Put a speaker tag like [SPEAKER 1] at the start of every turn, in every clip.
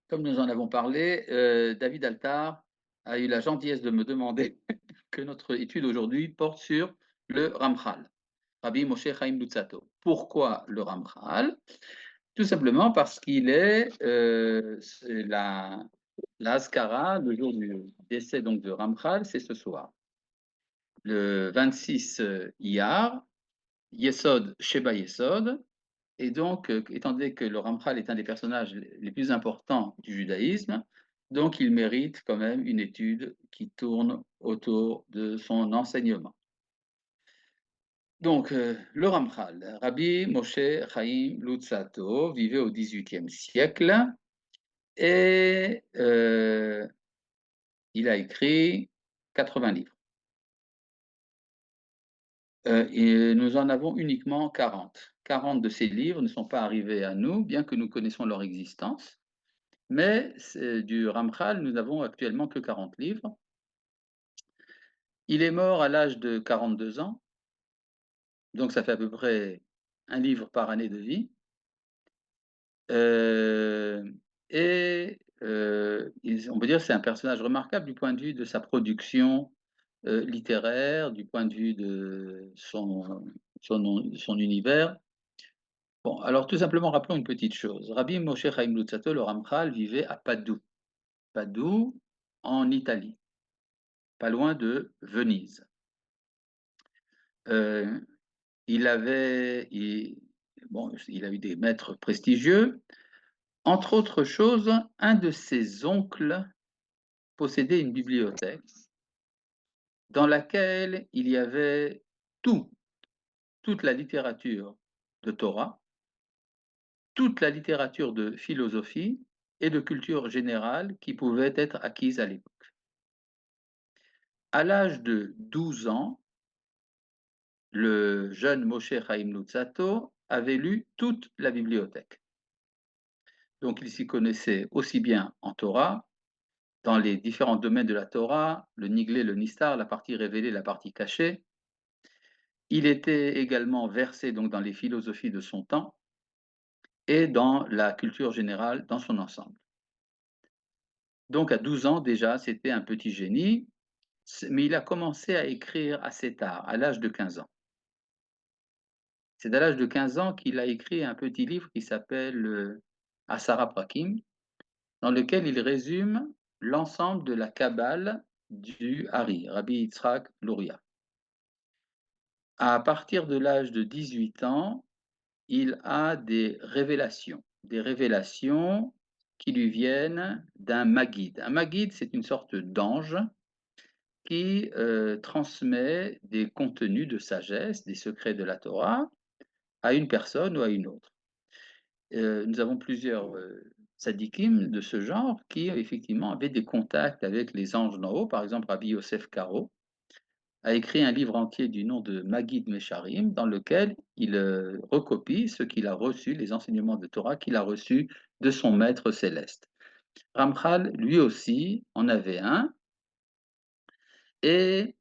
[SPEAKER 1] Comme nous en avons parlé, David Altar a eu la gentillesse de me demander que notre étude aujourd'hui porte sur le Ramchal, Rabbi Moshe Chaim Luzzatto. Pourquoi le Ramchal? Tout simplement parce qu'il est, c'est la Haskara, le jour du décès donc de Ramchal, c'est ce soir. Le 26 Iyar, Yesod Sheba Yesod, et donc, étant donné que le Ramchal est un des personnages les plus importants du judaïsme, donc il mérite quand même une étude qui tourne autour de son enseignement. Donc, le Ramchal, Rabbi Moshe Chaim Luzzatto, vivait au XVIIIe siècle et il a écrit 80 livres. Et nous en avons uniquement 40. 40 de ces livres ne sont pas arrivés à nous, bien que nous connaissons leur existence. Mais du Ramchal, nous n'avons actuellement que 40 livres. Il est mort à l'âge de 42 ans, donc ça fait à peu près un livre par année de vie. Et on peut dire que c'est un personnage remarquable du point de vue de sa production littéraire, du point de vue de son univers. Bon, alors tout simplement, rappelons une petite chose. Rabbi Moshe Chaim Luzzatto, le Ramchal, vivait à Padoue. Padoue, en Italie, pas loin de Venise. Euh, il a eu des maîtres prestigieux. Entre autres choses, un de ses oncles possédait une bibliothèque dans laquelle il y avait tout, toute la littérature de Torah, toute la littérature de philosophie et de culture générale qui pouvait être acquise à l'époque. À l'âge de 12 ans, le jeune Moshe Chaim Luzzatto avait lu toute la bibliothèque. Donc il s'y connaissait aussi bien en Torah, dans les différents domaines de la Torah, le Niglé, le Nistar, la partie révélée, la partie cachée. Il était également versé donc dans les philosophies de son temps et dans la culture générale dans son ensemble. Donc à 12 ans déjà, c'était un petit génie, mais il a commencé à écrire assez tard, à l'âge de 15 ans. C'est à l'âge de 15 ans qu'il a écrit un petit livre qui s'appelle Asara Prakim, dans lequel il résume l'ensemble de la Kabbale du Hari, Rabbi Yitzhak Luria. À partir de l'âge de 18 ans, il a des révélations qui lui viennent d'un Maguide. Un Maguide, c'est une sorte d'ange qui transmet des contenus de sagesse, des secrets de la Torah, à une personne ou à une autre. Nous avons plusieurs tzadikim de ce genre qui effectivement avaient des contacts avec les anges d'en haut. Par exemple, Rabbi Yosef Karo a écrit un livre entier du nom de Magid Mesharim dans lequel il recopie ce qu'il a reçu, les enseignements de Torah qu'il a reçus de son maître céleste. Ramchal, lui aussi, en avait un, et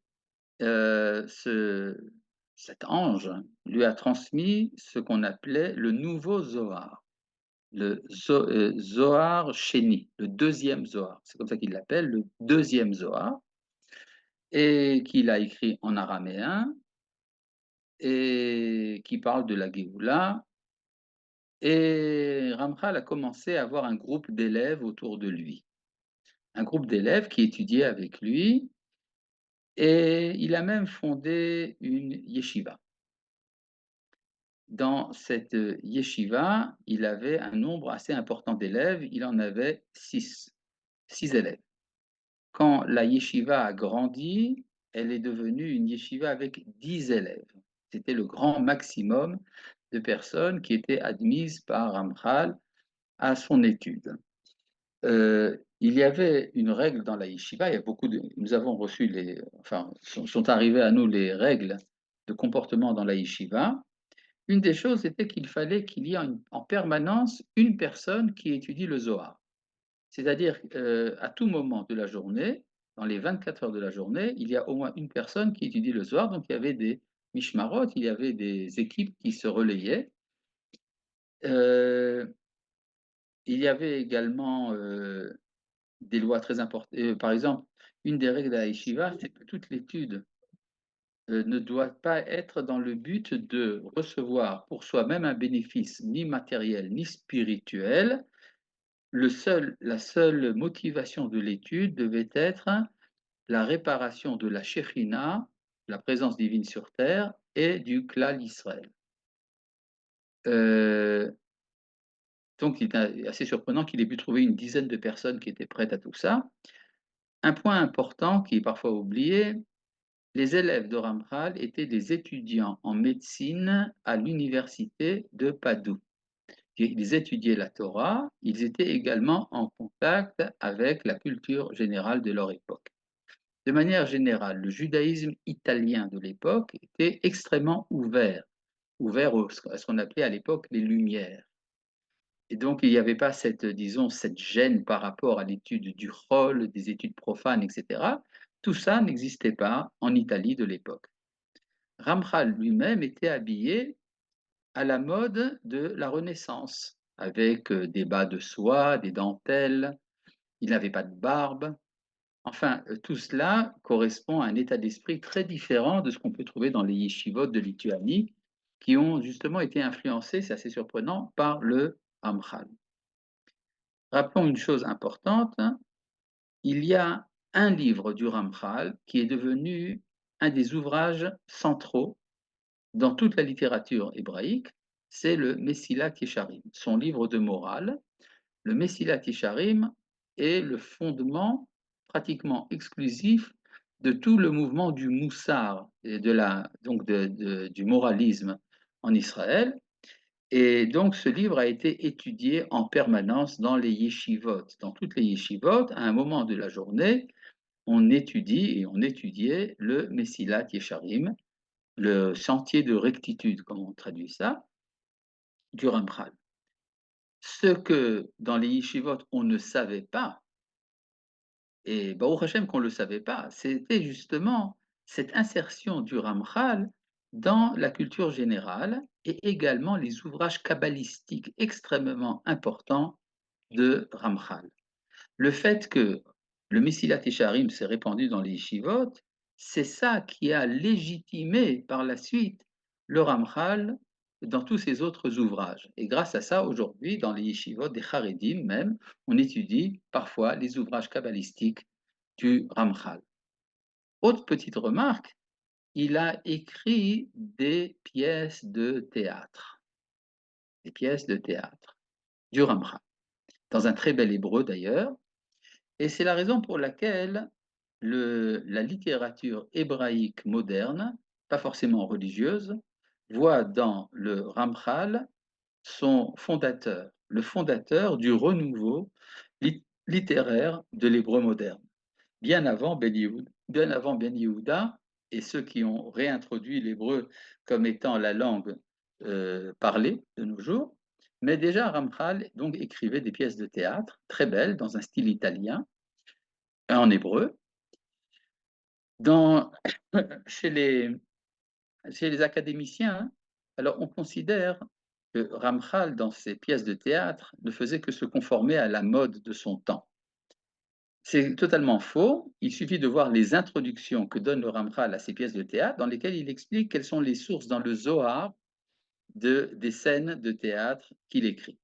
[SPEAKER 1] cet ange lui a transmis ce qu'on appelait le nouveau Zohar. Le Zohar Sheni, le deuxième Zohar. C'est comme ça qu'il l'appelle, le deuxième Zohar, et qu'il a écrit en araméen, et qui parle de la Géoula. Et Ramchal a commencé à avoir un groupe d'élèves autour de lui. Un groupe d'élèves qui étudiait avec lui, et il a même fondé une yeshiva. Dans cette yeshiva, il avait un nombre assez important d'élèves, il en avait six élèves. Quand la yeshiva a grandi, elle est devenue une yeshiva avec 10 élèves. C'était le grand maximum de personnes qui étaient admises par Ramchal à son étude. Il y avait une règle dans la yeshiva, il y a nous avons reçu sont arrivées à nous les règles de comportement dans la yeshiva. Une des choses était qu'il fallait qu'il y ait en permanence une personne qui étudie le Zohar. C'est-à-dire à tout moment de la journée, dans les 24 heures de la journée, il y a au moins une personne qui étudie le Zohar. Donc il y avait des mishmarot, il y avait des équipes qui se relayaient. Euh, il y avait également, des lois très importantes. Par exemple, une des règles de la yeshiva, c'est que toute l'étude, ne doit pas être dans le but de recevoir pour soi-même un bénéfice ni matériel ni spirituel. La seule motivation de l'étude devait être la réparation de la Shekhinah, la présence divine sur terre, et du Klal Israël. Euh, donc, il est assez surprenant qu'il ait pu trouver une dizaine de personnes qui étaient prêtes à tout ça. Un point important qui est parfois oublié, les élèves de Ramchal étaient des étudiants en médecine à l'université de Padoue. Ils étudiaient la Torah, ils étaient également en contact avec la culture générale de leur époque. De manière générale, le judaïsme italien de l'époque était extrêmement ouvert à ce qu'on appelait à l'époque les Lumières. Et donc, il n'y avait pas cette, disons, cette gêne par rapport à l'étude du rôle, des études profanes, etc. Tout ça n'existait pas en Italie de l'époque. Ramchal lui-même était habillé à la mode de la Renaissance, avec des bas de soie, des dentelles, il n'avait pas de barbe. Enfin, tout cela correspond à un état d'esprit très différent de ce qu'on peut trouver dans les yeshivot de Lituanie, qui ont justement été influencés, c'est assez surprenant, par le Ramchal. Rappelons une chose importante, hein, il y a un livre du Ramchal qui est devenu un des ouvrages centraux dans toute la littérature hébraïque, c'est le Messilat Yesharim, son livre de morale. Le Messilat Yesharim est le fondement pratiquement exclusif de tout le mouvement du Moussar, et donc du moralisme en Israël. Et donc ce livre a été étudié en permanence dans les yeshivot. Dans toutes les yeshivot, à un moment de la journée, on étudie et on étudiait le Messilat Yesharim, le sentier de rectitude, comme on traduit ça, du Ramchal. Ce que dans les yeshivot, on ne savait pas, et Baruch Hashem qu'on ne le savait pas, c'était justement cette insertion du Ramchal dans la culture générale et également les ouvrages kabbalistiques extrêmement importants de Ramchal. Le fait que le Messilat Yesharim s'est répandu dans les yeshivot, c'est ça qui a légitimé par la suite le Ramchal dans tous ses autres ouvrages. Et grâce à ça, aujourd'hui, dans les yeshivot des Haredim même, on étudie parfois les ouvrages kabbalistiques du Ramchal. Autre petite remarque, il a écrit des pièces de théâtre, du Ramchal, dans un très bel hébreu d'ailleurs, et c'est la raison pour laquelle la littérature hébraïque moderne, pas forcément religieuse, voit dans le Ramchal son fondateur, le fondateur du renouveau littéraire de l'hébreu moderne. Bien avant Ben Yehuda et ceux qui ont réintroduit l'hébreu comme étant la langue parlée de nos jours, mais déjà Ramchal donc écrivait des pièces de théâtre très belles dans un style italien, en hébreu. Dans, chez, les, chez les académiciens, hein, alors on considère que Ramchal, dans ses pièces de théâtre, ne faisait que se conformer à la mode de son temps. C'est totalement faux. Il suffit de voir les introductions que donne le Ramchal à ses pièces de théâtre, dans lesquelles il explique quelles sont les sources dans le Zohar des scènes de théâtre qu'il écrit.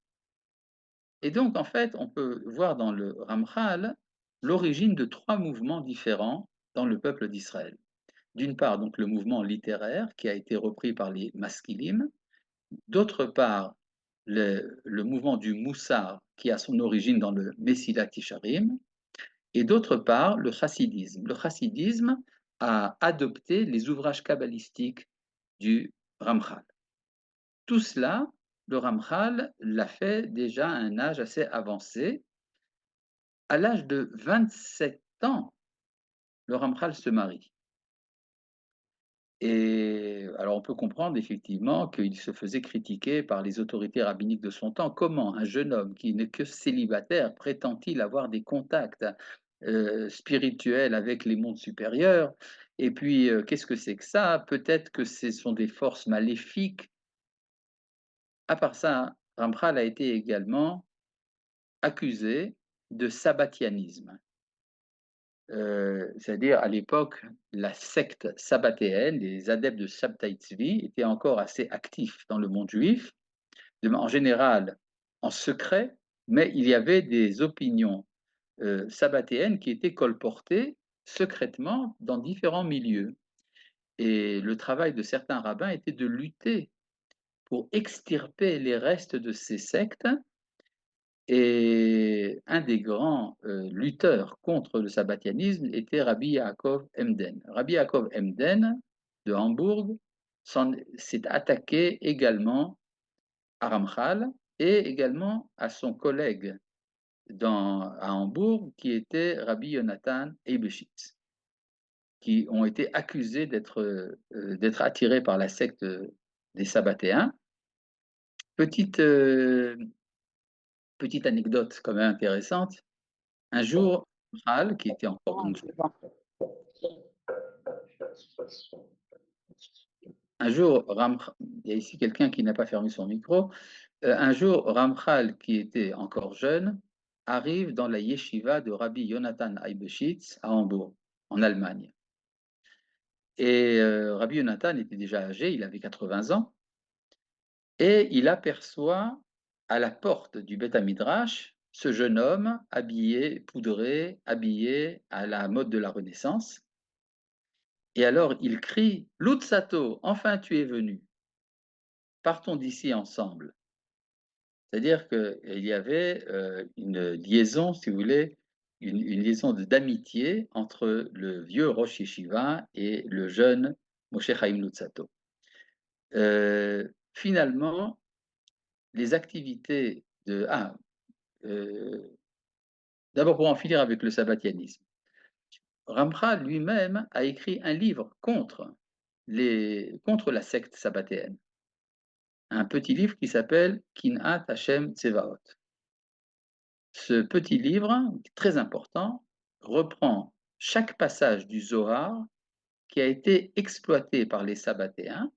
[SPEAKER 1] Et donc, en fait, on peut voir dans le Ramchal l'origine de trois mouvements différents dans le peuple d'Israël. D'une part, donc, le mouvement littéraire qui a été repris par les Maskilim. D'autre part, le mouvement du Moussar qui a son origine dans le Messilat Yesharim. Et d'autre part, le chassidisme. Le chassidisme a adopté les ouvrages kabbalistiques du Ramchal. Tout cela, le Ramchal l'a fait déjà à un âge assez avancé. À l'âge de 27 ans, le Ramchal se marie. Et alors on peut comprendre effectivement qu'il se faisait critiquer par les autorités rabbiniques de son temps. Comment un jeune homme qui n'est que célibataire prétend-il avoir des contacts spirituels avec les mondes supérieurs? Et puis, qu'est-ce que c'est que ça? Peut-être que ce sont des forces maléfiques. À part ça, Ramchal a été également accusé de sabbatianisme. C'est-à-dire à l'époque, la secte sabbatéenne, les adeptes de Shabtai Tzvi, étaient encore assez actifs dans le monde juif, en général en secret, mais il y avait des opinions sabbatéennes qui étaient colportées secrètement dans différents milieux. Et le travail de certains rabbins était de lutter pour extirper les restes de ces sectes. Et un des grands lutteurs contre le sabbatianisme était Rabbi Yaakov Emden. Rabbi Yaakov Emden de Hambourg s'est attaqué également à Ramchal et également à son collègue à Hambourg qui était Rabbi Yonatan Eibeshitz, qui ont été accusés d'être attirés par la secte des Sabbatéens. Petite anecdote quand même intéressante. Un jour, Ramchal, qui était encore donc, un jour, il y a ici quelqu'un qui n'a pas fermé son micro. Un jour, Ramchal, qui était encore jeune, arrive dans la yeshiva de Rabbi Yonatan Eibeshitz à Hambourg, en Allemagne. Et Rabbi Yonatan était déjà âgé, il avait 80 ans, et il aperçoit à la porte du Beth Midrash ce jeune homme habillé, poudré, habillé à la mode de la Renaissance. Et alors il crie « Lutzato, enfin tu es venu, partons d'ici ensemble ». C'est-à-dire qu'il y avait une liaison, si vous voulez, une liaison d'amitié entre le vieux Rosh Yeshiva et le jeune Moshe Chaim Lutzato. Finalement, les activités de... d'abord pour en finir avec le sabbatianisme. Ramchal lui-même a écrit un livre contre la secte sabbatéenne. Un petit livre qui s'appelle Kinat Hashem Tsevaot. Ce petit livre, très important, reprend chaque passage du Zohar qui a été exploité par les Sabbatéens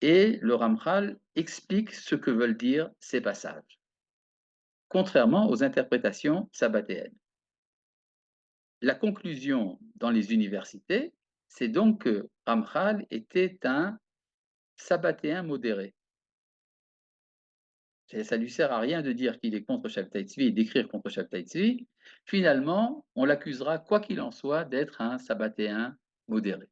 [SPEAKER 1] et le Ramchal explique ce que veulent dire ces passages, contrairement aux interprétations sabbatéennes. La conclusion dans les universités, c'est donc que Ramchal était un sabbatéen modéré. Ça ne lui sert à rien de dire qu'il est contre Shabtai Tzvi et d'écrire contre Shabtai Tzvi. Finalement, on l'accusera, quoi qu'il en soit, d'être un sabbatéen modéré.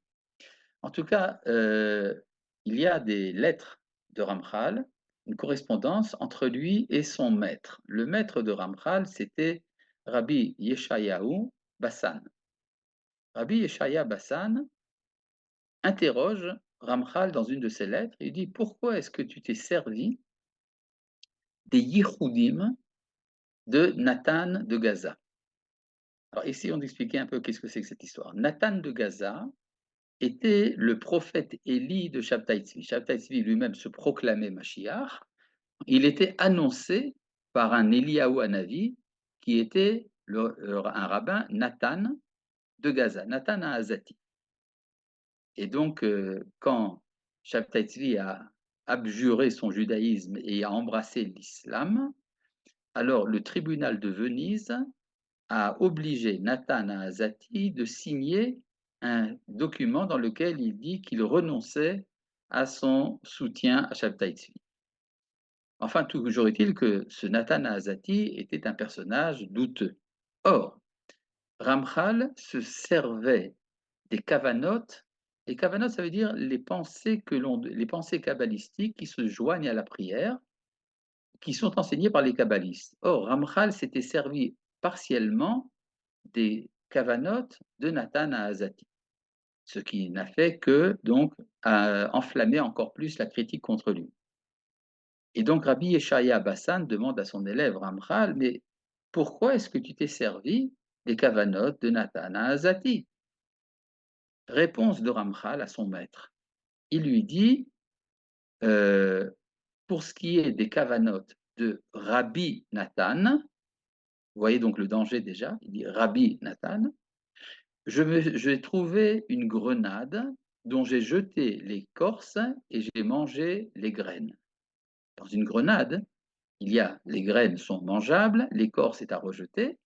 [SPEAKER 1] En tout cas, il y a des lettres de Ramchal, une correspondance entre lui et son maître. Le maître de Ramchal, c'était Rabbi Yeshayahu Bassan. Rabbi Yeshaya Bassan interroge Ramchal dans une de ses lettres et dit « Pourquoi est-ce que tu t'es servi des Yichoudim de Nathan de Gaza ?» Alors, essayons d'expliquer un peu qu'est-ce que c'est que cette histoire. Nathan de Gaza était le prophète Élie de Shabtai Tzvi. Shabtai Tzvi lui-même se proclamait Mashiach. Il était annoncé par un Eliyahu Hanavi qui était un rabbin Nathan de Gaza, Nathan à Azati. Et donc, quand Shabtai Tzvi a abjuré son judaïsme et a embrassé l'islam, alors le tribunal de Venise a obligé Nathan à Azati de signer un document dans lequel il dit qu'il renonçait à son soutien à Shabtai Tzvi. Enfin, toujours est-il que ce Nathan Azati était un personnage douteux. Or, Ramchal se servait des kavanotes. Les kavanotes, ça veut dire les pensées kabbalistiques qui se joignent à la prière, qui sont enseignées par les kabbalistes. Or, Ramchal s'était servi partiellement des kavanotes de Nathan Azati, ce qui n'a fait que donc enflammer encore plus la critique contre lui. Et donc Rabbi Yeshaya Bassan demande à son élève Ramchal, mais pourquoi est-ce que tu t'es servi des kavanotes de Nathan Azati? Réponse de Ramchal à son maître. Il lui dit, pour ce qui est des kavanotes de Rabbi Nathan, vous voyez donc le danger déjà, il dit Rabbi Nathan, j'ai trouvé une grenade dont j'ai jeté l'écorce et j'ai mangé les graines. Dans une grenade, les graines sont mangeables, l'écorce est à rejeter.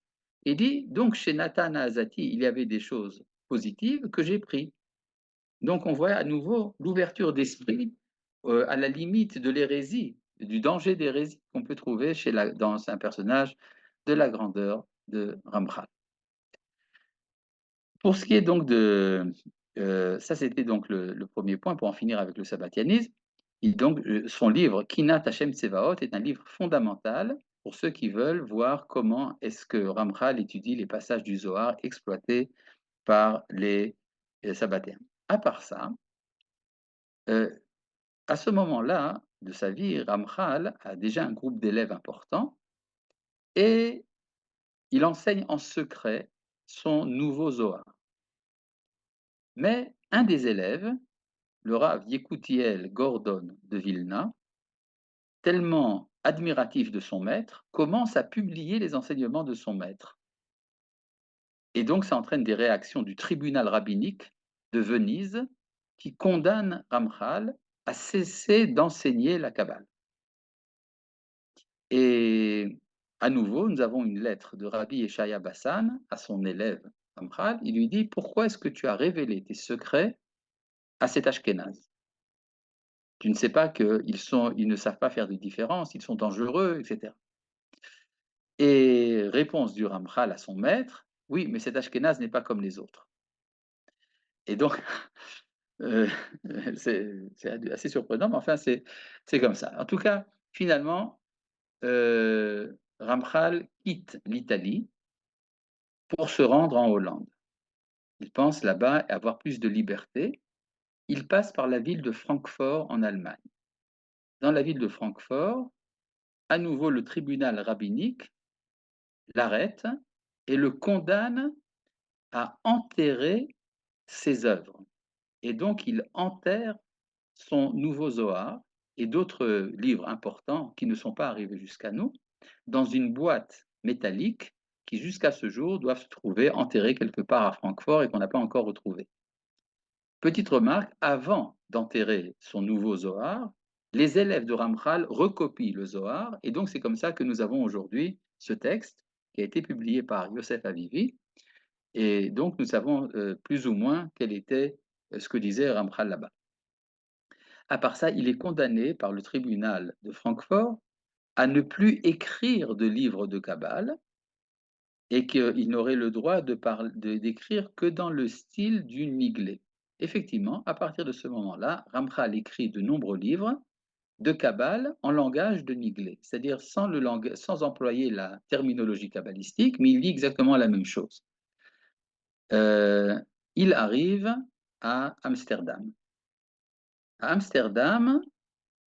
[SPEAKER 1] Et dit, donc chez Nathan Azati, il y avait des choses positives que j'ai prises. Donc on voit à nouveau l'ouverture d'esprit à la limite de l'hérésie, du danger d'hérésie qu'on peut trouver dans un personnage de la grandeur de Ramchal. Pour ce qui est donc ça c'était donc le premier point pour en finir avec le sabbatianisme. Et donc son livre Kinat Hashem Tsevaot est un livre fondamental pour ceux qui veulent voir comment est-ce que Ramchal étudie les passages du Zohar exploités par les sabbatéens. À part ça, à ce moment-là de sa vie, Ramchal a déjà un groupe d'élèves important et il enseigne en secret son nouveau Zohar. Mais un des élèves, le Rav Yekutiel Gordon de Vilna, tellement admiratif de son maître, commence à publier les enseignements de son maître. Et donc ça entraîne des réactions du tribunal rabbinique de Venise qui condamne Ramchal à cesser d'enseigner la Kabbale. Et à nouveau, nous avons une lettre de Rabbi Eshaya Bassan à son élève Ramchal. Il lui dit: pourquoi est-ce que tu as révélé tes secrets à cet Ashkénaze? Tu ne sais pas ils ne savent pas faire de différence, ils sont dangereux, etc. Et réponse du Ramchal à son maître: oui, mais cet Ashkénaze n'est pas comme les autres. Et donc, euh, c'est assez surprenant, mais enfin, c'est comme ça. En tout cas, finalement, Ramchal quitte l'Italie pour se rendre en Hollande. Il pense là-bas avoir plus de liberté. Il passe par la ville de Francfort en Allemagne. Dans la ville de Francfort, à nouveau le tribunal rabbinique l'arrête et le condamne à enterrer ses œuvres. Et donc il enterre son nouveau Zohar et d'autres livres importants qui ne sont pas arrivés jusqu'à nous dans une boîte métallique qui jusqu'à ce jour doivent se trouver enterrés quelque part à Francfort et qu'on n'a pas encore retrouvé. Petite remarque, avant d'enterrer son nouveau Zohar, les élèves de Ramchal recopient le Zohar, et donc c'est comme ça que nous avons aujourd'hui ce texte qui a été publié par Yosef Avivi, et donc nous savons plus ou moins quel était ce que disait Ramchal là-bas. À part ça, il est condamné par le tribunal de Francfort à ne plus écrire de livres de Kabbale, et qu'il n'aurait le droit d'écrire que dans le style du Niglé. Effectivement, à partir de ce moment-là, Ramchal écrit de nombreux livres de Kabbale en langage de Niglé, c'est-à-dire sans employer la terminologie kabbalistique, mais il dit exactement la même chose. Il arrive à Amsterdam. À Amsterdam,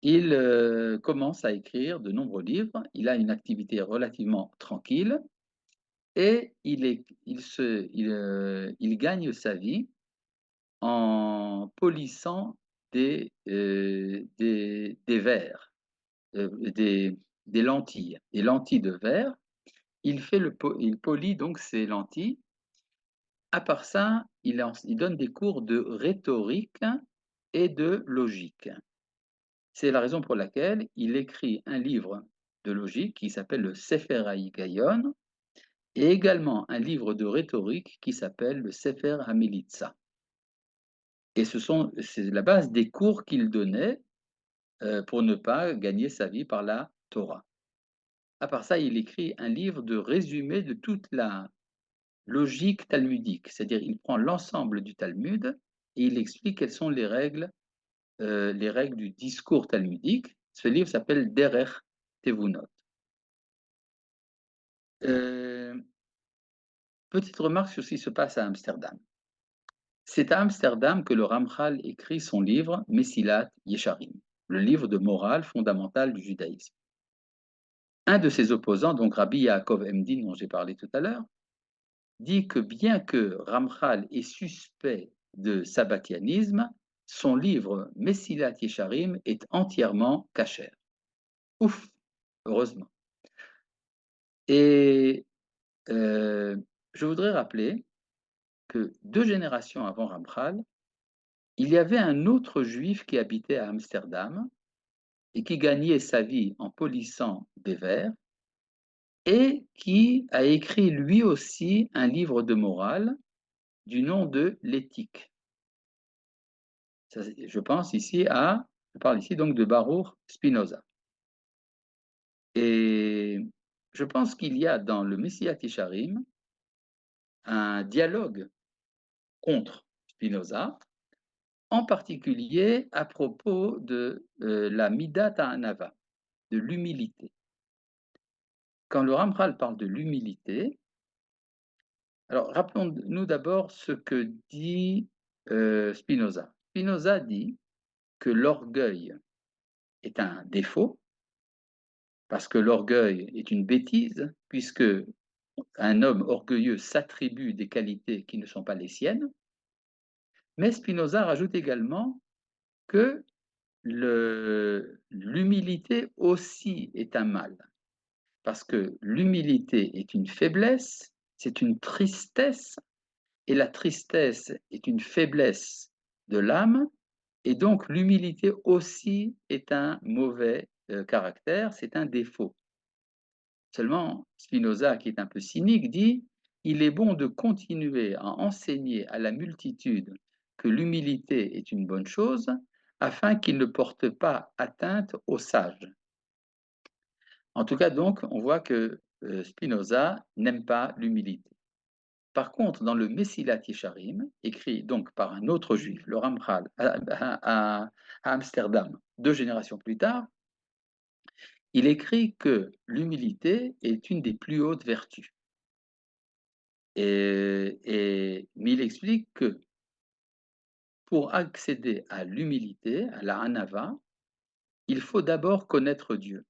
[SPEAKER 1] il commence à écrire de nombreux livres. Il a une activité relativement tranquille et il gagne sa vie en polissant des verres, des lentilles de verre. Il polit donc ces lentilles. À part ça, il donne des cours de rhétorique et de logique. C'est la raison pour laquelle il écrit un livre de logique qui s'appelle le Sefer HaHigayon et également un livre de rhétorique qui s'appelle le Sefer HaMelitza. Et c'est la base des cours qu'il donnait pour ne pas gagner sa vie par la Torah. À part ça, il écrit un livre de résumé de toute la logique talmudique, c'est-à-dire il prend l'ensemble du Talmud et il explique quelles sont les règles du discours talmudique. Ce livre s'appelle Derech Tevunot. Petite remarque sur ce qui se passe à Amsterdam. C'est à Amsterdam que le Ramchal écrit son livre Messilat Yesharim, le livre de morale fondamentale du judaïsme. Un de ses opposants, donc Rabbi Yaakov Emdin, dont j'ai parlé tout à l'heure, dit que bien que Ramchal est suspect de sabbatianisme, son livre Messilat Yesharim est entièrement kasher. Ouf, heureusement. Et je voudrais rappeler que 2 générations avant Ramchal, il y avait un autre juif qui habitait à Amsterdam, et qui gagnait sa vie en polissant des verres et qui a écrit lui aussi un livre de morale du nom de l'Éthique. Je parle ici donc de Baruch Spinoza. Et je pense qu'il y a dans le Messiat Yesharim un dialogue contre Spinoza, en particulier à propos de la Midat Ha'anava, de l'humilité. Quand le Ramchal parle de l'humilité, alors rappelons-nous d'abord ce que dit Spinoza. Spinoza dit que l'orgueil est un défaut, parce que l'orgueil est une bêtise, puisque un homme orgueilleux s'attribue des qualités qui ne sont pas les siennes. Mais Spinoza rajoute également que l'humilité aussi est un mal, parce que l'humilité est une faiblesse, c'est une tristesse, et la tristesse est une faiblesse de l'âme, et donc l'humilité aussi est un mauvais caractère, c'est un défaut. Seulement, Spinoza, qui est un peu cynique, dit il est bon de continuer à enseigner à la multitude que l'humilité est une bonne chose, afin qu'il ne porte pas atteinte aux sages. En tout cas, donc, on voit que Spinoza n'aime pas l'humilité. Par contre, dans le Messilat Yesharim, écrit donc par un autre juif, le Ramchal, à Amsterdam, 2 générations plus tard, il écrit que l'humilité est une des plus hautes vertus. Mais il explique que pour accéder à l'humilité, à la hanava, il faut d'abord connaître Dieu.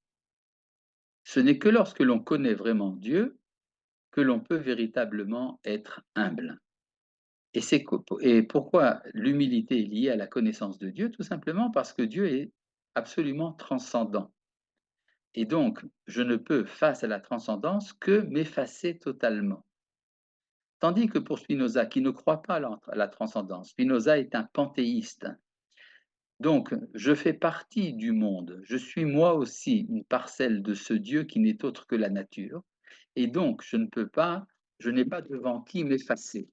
[SPEAKER 1] Ce n'est que lorsque l'on connaît vraiment Dieu que l'on peut véritablement être humble. Et pourquoi l'humilité est liée à la connaissance de Dieu? Tout simplement parce que Dieu est absolument transcendant. Et donc, je ne peux, face à la transcendance, que m'effacer totalement. Tandis que pour Spinoza, qui ne croit pas à la transcendance, Spinoza est un panthéiste. Donc, je fais partie du monde, je suis moi aussi une parcelle de ce Dieu qui n'est autre que la nature, et donc je n'ai pas devant qui m'effacer.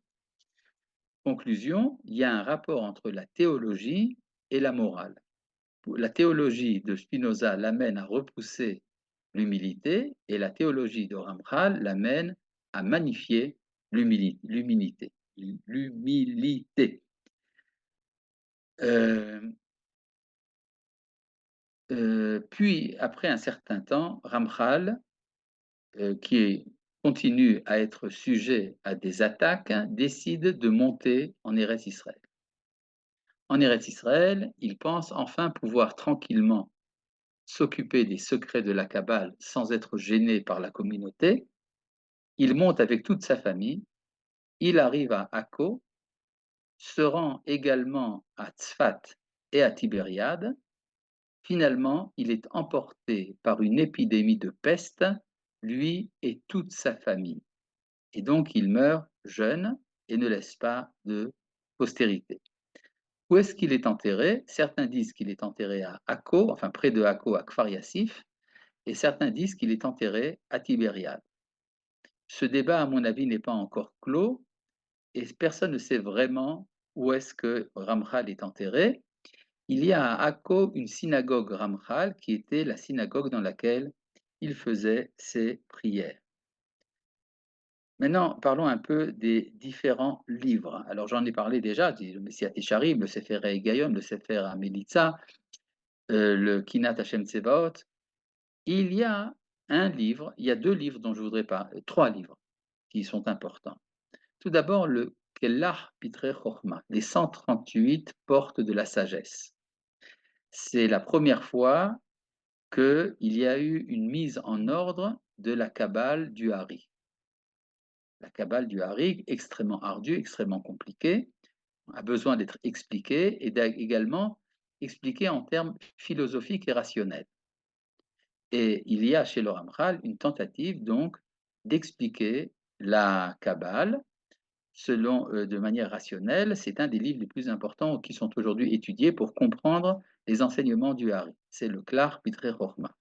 [SPEAKER 1] Conclusion, il y a un rapport entre la théologie et la morale. La théologie de Spinoza l'amène à repousser l'humilité, et la théologie de Ramchal l'amène à magnifier l'humilité. Puis, après un certain temps, Ramchal, qui continue à être sujet à des attaques, décide de monter en Eretz Israël. En Eretz Israël, il pense enfin pouvoir tranquillement s'occuper des secrets de la Kabbale sans être gêné par la communauté. Il monte avec toute sa famille, il arrive à Akko, se rend également à Tzfat et à Tibériade. Finalement, il est emporté par une épidémie de peste, lui et toute sa famille. Et donc, il meurt jeune et ne laisse pas de postérité. Où est-ce qu'il est enterré? Certains disent qu'il est enterré à Akko, enfin près de Akko, à Kfar Yassif, et certains disent qu'il est enterré à Tibériade. Ce débat, à mon avis, n'est pas encore clos, et personne ne sait vraiment où est-ce que Ramchal est enterré. Il y a à Akko une synagogue Ramchal qui était la synagogue dans laquelle il faisait ses prières. Maintenant, parlons un peu des différents livres. Alors, j'en ai parlé déjà, le Messiat Yesharim, le Sefer Gayon, le Sefer Amelitza, le Kinat Hashem Tsebaot. Il y a il y a 2 livres dont je voudrais parler, 3 livres qui sont importants. Tout d'abord, le Kellah Pitre Chochma, les 138 portes de la sagesse. C'est la première fois qu'il y a eu une mise en ordre de la Kabbale du Hari. La Kabbale du Hari, extrêmement ardue, extrêmement compliquée, a besoin d'être expliquée et également expliquée en termes philosophiques et rationnels. Et il y a chez le Ramchal une tentative donc d'expliquer la Kabbale de manière rationnelle. C'est un des livres les plus importants qui sont aujourd'hui étudiés pour comprendre les enseignements du Hari. C'est le Klar Pitrei Chochma.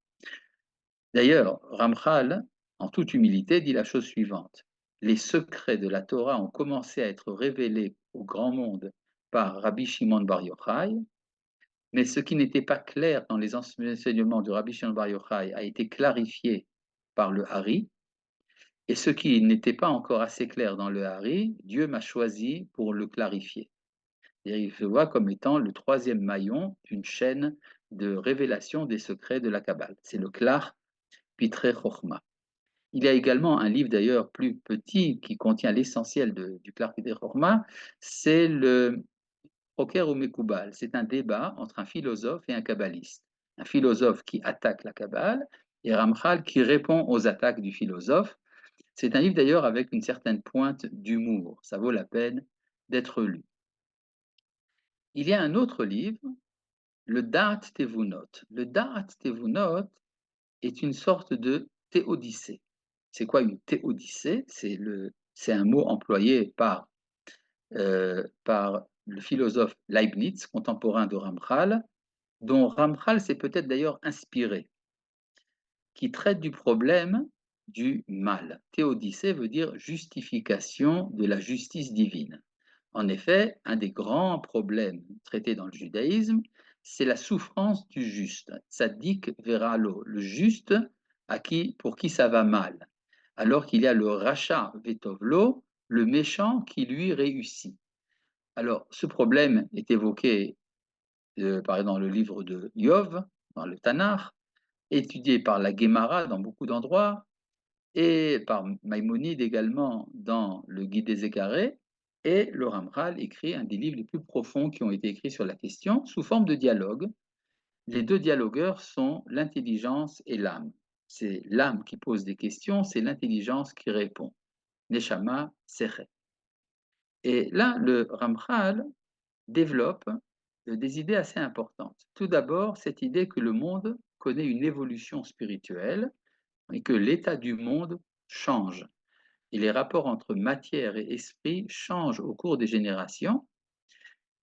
[SPEAKER 1] D'ailleurs, Ramchal, en toute humilité, dit la chose suivante. Les secrets de la Torah ont commencé à être révélés au grand monde par Rabbi Shimon Bar Yochai, mais ce qui n'était pas clair dans les enseignements de Rabbi Shimon Bar Yochai a été clarifié par le Hari, et ce qui n'était pas encore assez clair dans le Hari, Dieu m'a choisi pour le clarifier. Et il se voit comme étant le troisième maillon d'une chaîne de révélation des secrets de la Kabbale. C'est le Klar Pitrei Chochma. Il y a également un livre d'ailleurs plus petit qui contient l'essentiel du Klar Pitrei Chochma, c'est le Roker ou Mekoubal. C'est un débat entre un philosophe et un kabbaliste. Un philosophe qui attaque la Kabbale et Ramchal qui répond aux attaques du philosophe. C'est un livre d'ailleurs avec une certaine pointe d'humour. Ça vaut la peine d'être lu. Il y a un autre livre, le Da'at Tevunot. Le Da'at Tevunot est une sorte de théodicée. C'est quoi une théodicée? C'est un mot employé par le philosophe Leibniz, contemporain de Ramchal, dont Ramchal s'est peut-être d'ailleurs inspiré, qui traite du problème du mal. Théodicée veut dire justification de la justice divine. En effet, un des grands problèmes traités dans le judaïsme, c'est la souffrance du juste. Tzaddik veralo, le juste pour qui ça va mal. Alors qu'il y a le racha vetovlo, le méchant qui lui réussit. Alors, ce problème est évoqué par exemple dans le livre de Yov, dans le Tanakh, étudié par la Gemara dans beaucoup d'endroits, et par Maïmonide également dans le Guide des Égarés, et le Ramchal écrit un des livres les plus profonds qui ont été écrits sur la question, sous forme de dialogue. Les deux dialogueurs sont l'intelligence et l'âme. C'est l'âme qui pose des questions, c'est l'intelligence qui répond. Neshama Sechet. Et là, le Ramchal développe des idées assez importantes. Tout d'abord, cette idée que le monde connaît une évolution spirituelle et que l'état du monde change. Et les rapports entre matière et esprit changent au cours des générations.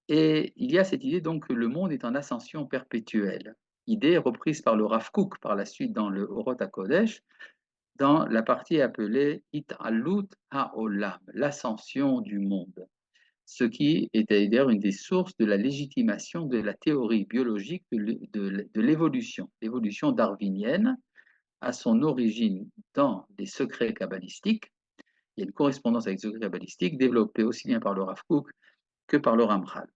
[SPEAKER 1] Et il y a cette idée donc que le monde est en ascension perpétuelle. Idée reprise par le Rav Kook par la suite dans le Orot HaKodesh, dans la partie appelée It'alut HaOlam, l'ascension du monde. Ce qui est d'ailleurs une des sources de la légitimation de la théorie biologique de l'évolution darwinienne, à son origine dans des secrets kabbalistiques. Il y a une correspondance avec les secrets kabbalistiques développée aussi bien par le Rav Kook que par le Ramchal.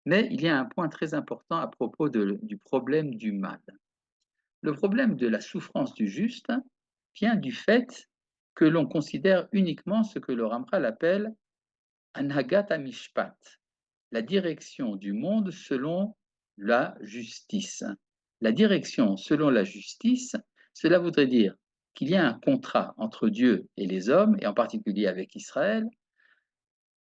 [SPEAKER 1] Mais il y a un point très important à propos du problème du mal. Le problème de la souffrance du juste vient du fait que l'on considère uniquement ce que le Ramchal appelle Anhagat Amishpat, la direction du monde selon la justice. La direction selon la justice, cela voudrait dire qu'il y a un contrat entre Dieu et les hommes, et en particulier avec Israël,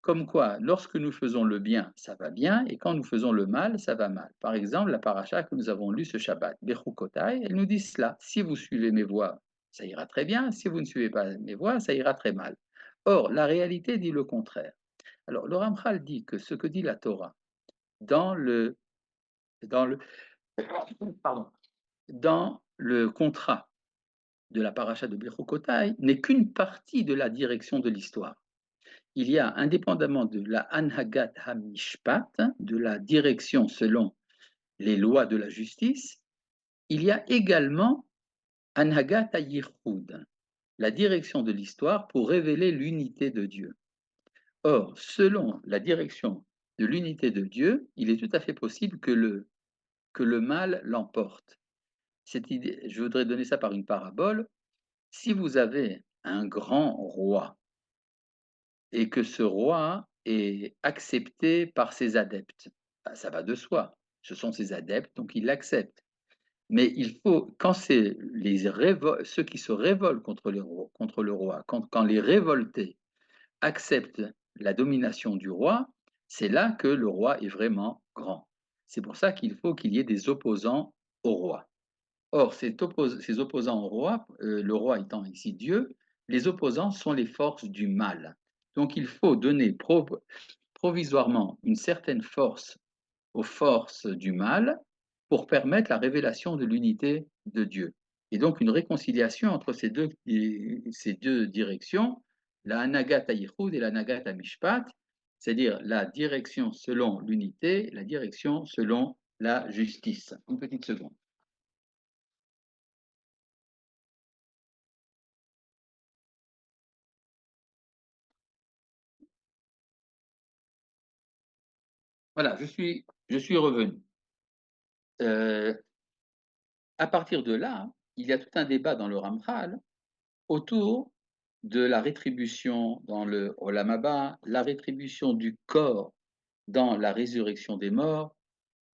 [SPEAKER 1] comme quoi, lorsque nous faisons le bien, ça va bien, et quand nous faisons le mal, ça va mal. Par exemple, la paracha que nous avons lue ce Shabbat, Bechukotai, elle nous dit cela. Si vous suivez mes voies, ça ira très bien. Si vous ne suivez pas mes voies, ça ira très mal. Or, la réalité dit le contraire. Alors, le Ramchal dit que ce que dit la Torah dans le, dans le, pardon, dans le contrat de la paracha de Bechukotai n'est qu'une partie de la direction de l'histoire. Il y a, indépendamment de la Anhagat HaMishpat, de la direction selon les lois de la justice, il y a également Anhagat HaYichud, la direction de l'histoire pour révéler l'unité de Dieu. Or, selon la direction de l'unité de Dieu, il est tout à fait possible que le mal l'emporte. Cette idée, je voudrais donner ça par une parabole. Si vous avez un grand roi et que ce roi est accepté par ses adeptes, ben, ça va de soi. Ce sont ses adeptes, donc il l'accepte. Mais il faut, quand c'est ceux qui se révoltent contre le roi, quand les révoltés acceptent la domination du roi, c'est là que le roi est vraiment grand. C'est pour ça qu'il faut qu'il y ait des opposants au roi. Or, ces opposants au roi, le roi étant ici Dieu, les opposants sont les forces du mal. Donc il faut donner provisoirement une certaine force aux forces du mal pour permettre la révélation de l'unité de Dieu. Et donc une réconciliation entre ces deux directions, la Hanagat HaYichud et la Hanagat HaMishpat, c'est-à-dire la direction selon l'unité, la direction selon la justice. Une petite seconde. Voilà, je suis revenu. Euh, à partir de là, il y a tout un débat dans le Ramchal autour de la rétribution dans le Olam Haba, la rétribution du corps dans la résurrection des morts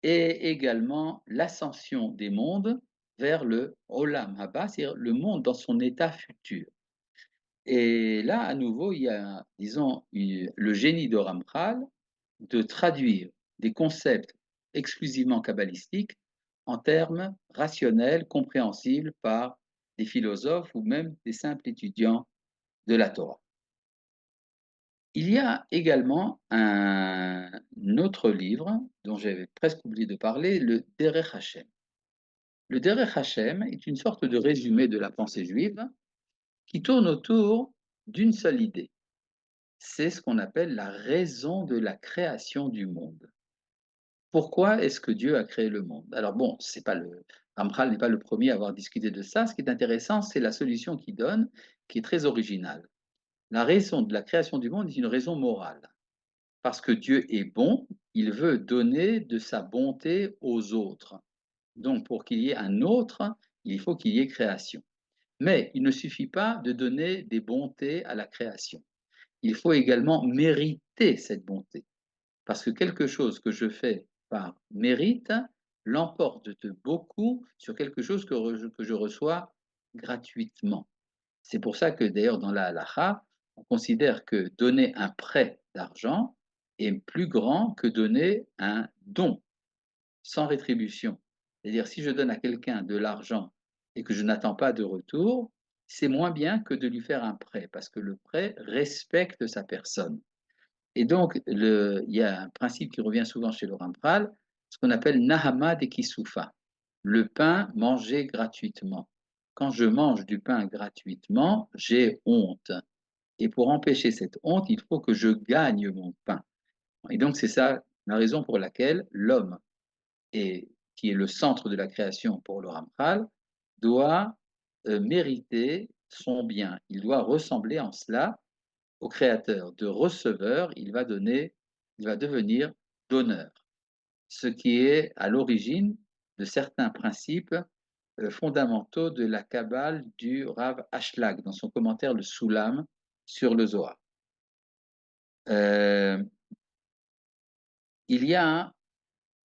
[SPEAKER 1] et également l'ascension des mondes vers le Olam Haba, c'est-à-dire le monde dans son état futur. Et là, à nouveau, il y a, disons, le génie de Ramchal de traduire des concepts exclusivement kabbalistiques en termes rationnels, compréhensibles par des philosophes ou même des simples étudiants de la Torah. Il y a également un autre livre dont j'avais presque oublié de parler, le Derech Hashem. Le Derech Hashem est une sorte de résumé de la pensée juive qui tourne autour d'une seule idée. C'est ce qu'on appelle la raison de la création du monde. Pourquoi est-ce que Dieu a créé le monde? Alors bon, c'est pas le Ramchal n'est pas le premier à avoir discuté de ça. Ce qui est intéressant, c'est la solution qu'il donne, qui est très originale. La raison de la création du monde est une raison morale. Parce que Dieu est bon, il veut donner de sa bonté aux autres. Donc, pour qu'il y ait un autre, il faut qu'il y ait création. Mais il ne suffit pas de donner des bontés à la création. Il faut également mériter cette bonté. Parce que quelque chose que je fais par mérite l'emporte de beaucoup sur quelque chose que je reçois gratuitement. C'est pour ça que d'ailleurs dans la halakha, on considère que donner un prêt d'argent est plus grand que donner un don sans rétribution. C'est-à-dire si je donne à quelqu'un de l'argent et que je n'attends pas de retour, c'est moins bien que de lui faire un prêt parce que le prêt respecte sa personne. Et donc, il y a un principe qui revient souvent chez le Ramchal, ce qu'on appelle Nahama de Kisufa, le pain mangé gratuitement. Quand je mange du pain gratuitement, j'ai honte. Et pour empêcher cette honte, il faut que je gagne mon pain. Et donc, c'est ça la raison pour laquelle l'homme, qui est le centre de la création pour le Ramchal, doit mériter son bien. Il doit ressembler en cela au créateur. De receveur, il va devenir donneur. Ce qui est à l'origine de certains principes fondamentaux de la Kabbale du Rav Ashlag dans son commentaire le Soulam sur le Zohar. Euh, il y a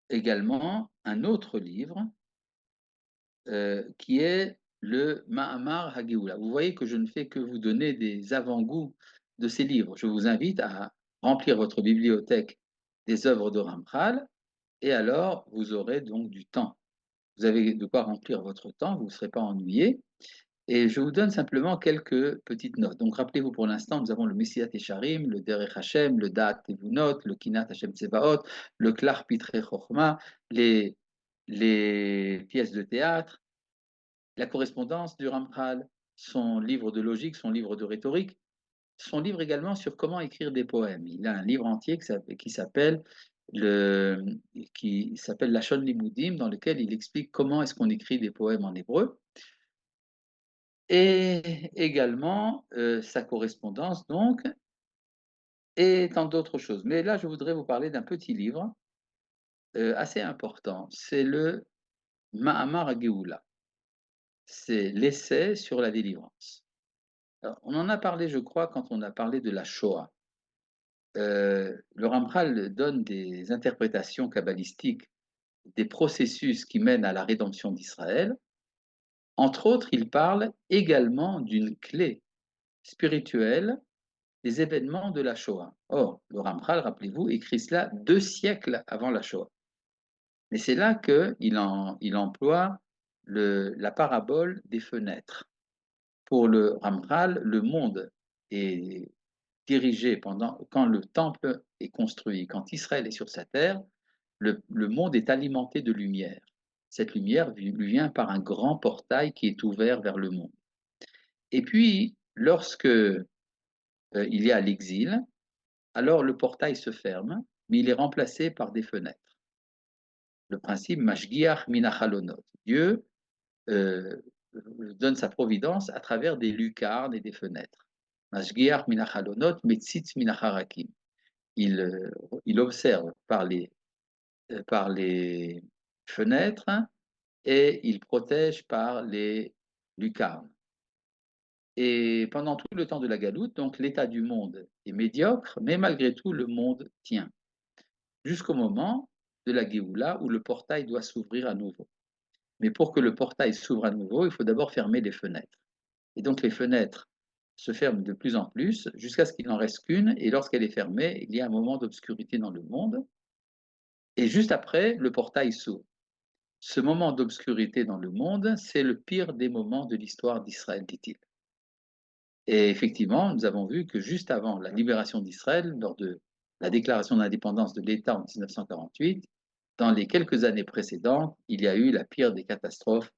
[SPEAKER 1] également un autre livre qui est le Ma'amar Hagioula. Vous voyez que je ne fais que vous donner des avant-goûts de ces livres. Je vous invite à remplir votre bibliothèque des œuvres de Ramchal et alors vous aurez donc du temps. Vous avez de quoi remplir votre temps, vous ne serez pas ennuyé. Et je vous donne simplement quelques petites notes. Donc rappelez-vous pour l'instant, nous avons le Messiah Tesharim, le Derech Hashem, le Da'at Tevunot, le Kinat Hashem Tsebaot, le Klar Pitre Chochma, les pièces de théâtre, la correspondance du Ramchal, son livre de logique, son livre de rhétorique, son livre également sur comment écrire des poèmes. Il a un livre entier qui s'appelle Lashon Limudim, dans lequel il explique comment est-ce qu'on écrit des poèmes en hébreu, et également sa correspondance, donc, et tant d'autres choses. Mais là, je voudrais vous parler d'un petit livre assez important. C'est le Ma'amar HaGeoula. C'est l'essai sur la délivrance. Alors, on en a parlé, je crois, quand on a parlé de la Shoah. Le Ramchal donne des interprétations kabbalistiques des processus qui mènent à la rédemption d'Israël. Entre autres, il parle également d'une clé spirituelle des événements de la Shoah. Or, le Ramchal, rappelez-vous, écrit cela 2 siècles avant la Shoah. Mais c'est là qu'il emploie la parabole des fenêtres. Pour le Ramchal, le monde est dirigé quand le temple est construit, quand Israël est sur sa terre, le monde est alimenté de lumière. Cette lumière lui vient par un grand portail qui est ouvert vers le monde. Et puis, lorsque il y a l'exil, alors le portail se ferme, mais il est remplacé par des fenêtres. Le principe Mashgiach Minachalonot. Dieu euh, donne sa providence à travers des lucarnes et des fenêtres. Mashgiach Minachalonot, Metzitz Minacharakim. Il observe par les fenêtres et il protège par les lucarnes. Et pendant tout le temps de la galoute, donc l'état du monde est médiocre, mais malgré tout, le monde tient, jusqu'au moment de la Géoula où le portail doit s'ouvrir à nouveau. Mais pour que le portail s'ouvre à nouveau, il faut d'abord fermer les fenêtres. Et donc les fenêtres se ferment de plus en plus jusqu'à ce qu'il n'en reste qu'une, et lorsqu'elle est fermée, il y a un moment d'obscurité dans le monde, et juste après, le portail s'ouvre. Ce moment d'obscurité dans le monde, c'est le pire des moments de l'histoire d'Israël, dit-il. Et effectivement, nous avons vu que juste avant la libération d'Israël, lors de la déclaration d'indépendance de l'État en 1948, dans les quelques années précédentes, il y a eu la pire des catastrophes